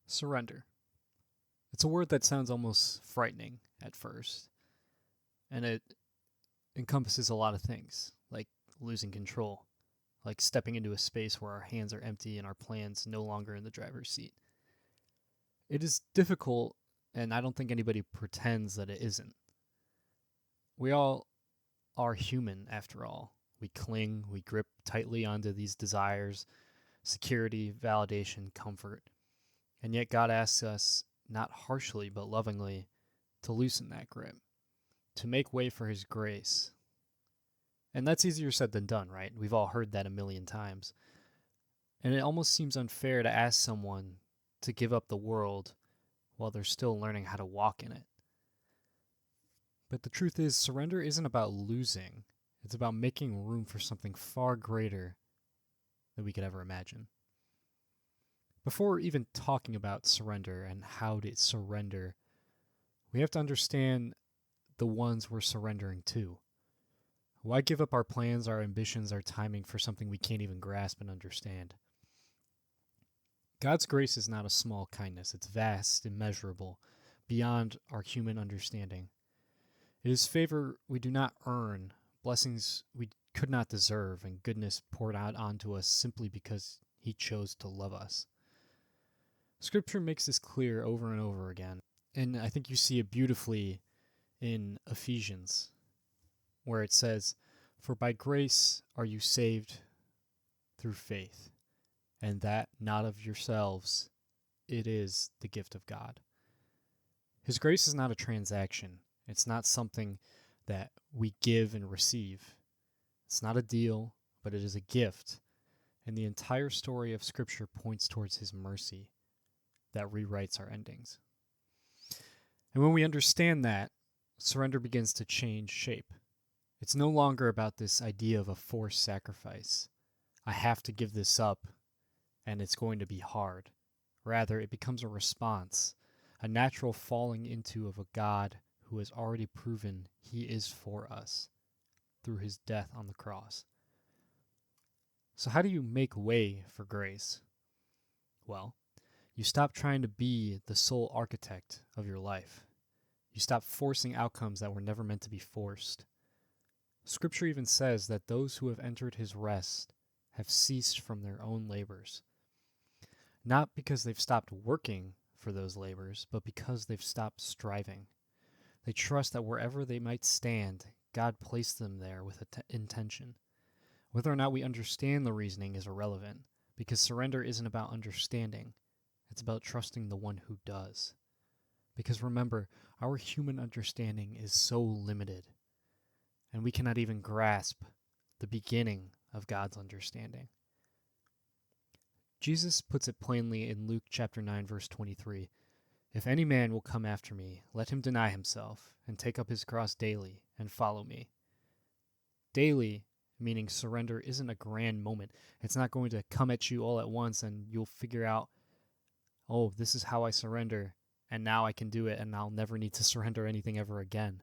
Surrender. It's a word that sounds almost frightening at first, and it encompasses a lot of things, like losing control, like stepping into a space where our hands are empty and our plans no longer in the driver's seat. It is difficult, and I don't think anybody pretends that it isn't. We all are human, after all. We cling, we grip tightly onto these desires, security, validation, comfort. And yet God asks us, not harshly but lovingly, to loosen that grip, to make way for His grace. And that's easier said than done, right? We've all heard that a million times. And it almost seems unfair to ask someone to give up the world while they're still learning how to walk in it. But the truth is, surrender isn't about losing, it's about making room for something far greater than we could ever imagine. Before even talking about surrender and how to surrender, we have to understand the ones we're surrendering to. Why give up our plans, our ambitions, our timing for something we can't even grasp and understand? God's grace is not a small kindness. It's vast, immeasurable, beyond our human understanding. It is favor we do not earn, blessings we could not deserve, and goodness poured out onto us simply because He chose to love us. Scripture makes this clear over and over again, and I think you see it beautifully in Ephesians, where it says, "For by grace are you saved through faith, and that not of yourselves, it is the gift of God." His grace is not a transaction. It's not something that we give and receive. It's not a deal, but it is a gift. And the entire story of Scripture points towards His mercy that rewrites our endings. And when we understand that, surrender begins to change shape. It's no longer about this idea of a forced sacrifice. I have to give this up, and it's going to be hard. Rather, it becomes a response, a natural falling into of a God who has already proven He is for us through His death on the cross. So how do you make way for grace? Well, you stop trying to be the sole architect of your life. You stop forcing outcomes that were never meant to be forced. Scripture even says that those who have entered His rest have ceased from their own labors. Not because they've stopped working for those labors, but because they've stopped striving. They trust that wherever they might stand, God placed them there with intention. Whether or not we understand the reasoning is irrelevant, because surrender isn't about understanding. It's about trusting the one who does. Because remember, our human understanding is so limited, and we cannot even grasp the beginning of God's understanding. Jesus puts it plainly in Luke chapter 9, verse 23. "If any man will come after me, let him deny himself, and take up his cross daily, and follow me." Daily, meaning surrender, isn't a grand moment. It's not going to come at you all at once, and you'll figure out, oh, this is how I surrender, and now I can do it, and I'll never need to surrender anything ever again.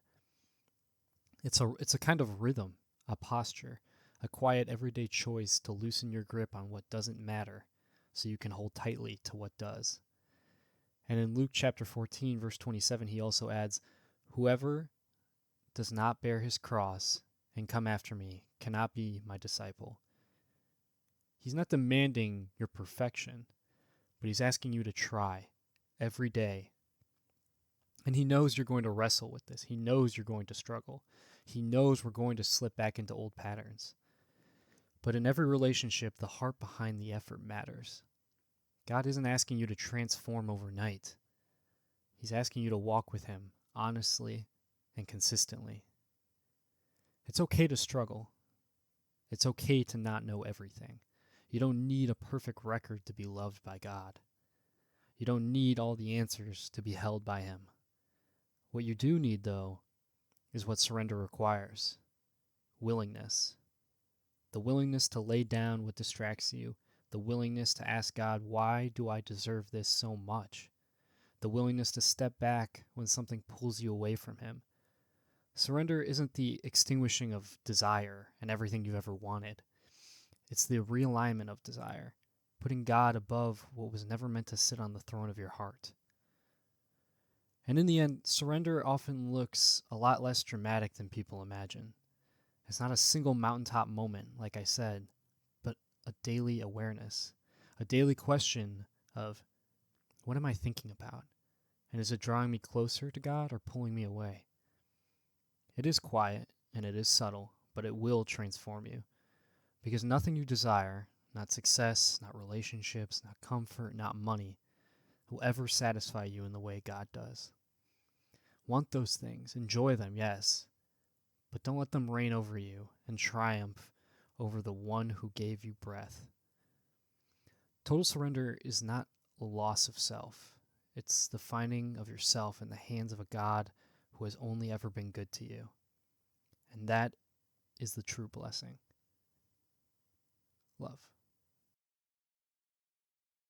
It's a kind of rhythm, a posture, a quiet everyday choice to loosen your grip on what doesn't matter, so you can hold tightly to what does. And in Luke chapter 14, verse 27, he also adds, "Whoever does not bear his cross and come after me cannot be my disciple." He's not demanding your perfection, but he's asking you to try every day. And he knows you're going to wrestle with this. He knows you're going to struggle. He knows we're going to slip back into old patterns. But in every relationship, the heart behind the effort matters. God isn't asking you to transform overnight. He's asking you to walk with Him honestly and consistently. It's okay to struggle. It's okay to not know everything. You don't need a perfect record to be loved by God. You don't need all the answers to be held by Him. What you do need, though, is what surrender requires: willingness. The willingness to lay down what distracts you. The willingness to ask God, why do I deserve this so much? The willingness to step back when something pulls you away from Him. Surrender isn't the extinguishing of desire and everything you've ever wanted. It's the realignment of desire. putting God above what was never meant to sit on the throne of your heart. And in the end, surrender often looks a lot less dramatic than people imagine. It's not a single mountaintop moment, like I said, but a daily awareness, a daily question of, what am I thinking about? And is it drawing me closer to God or pulling me away? It is quiet and it is subtle, but it will transform you. Because nothing you desire, not success, not relationships, not comfort, not money, will ever satisfy you in the way God does. Want those things, enjoy them, yes, but don't let them reign over you and triumph over the one who gave you breath. Total surrender is not a loss of self. It's the finding of yourself in the hands of a God who has only ever been good to you. And that is the true blessing. Love.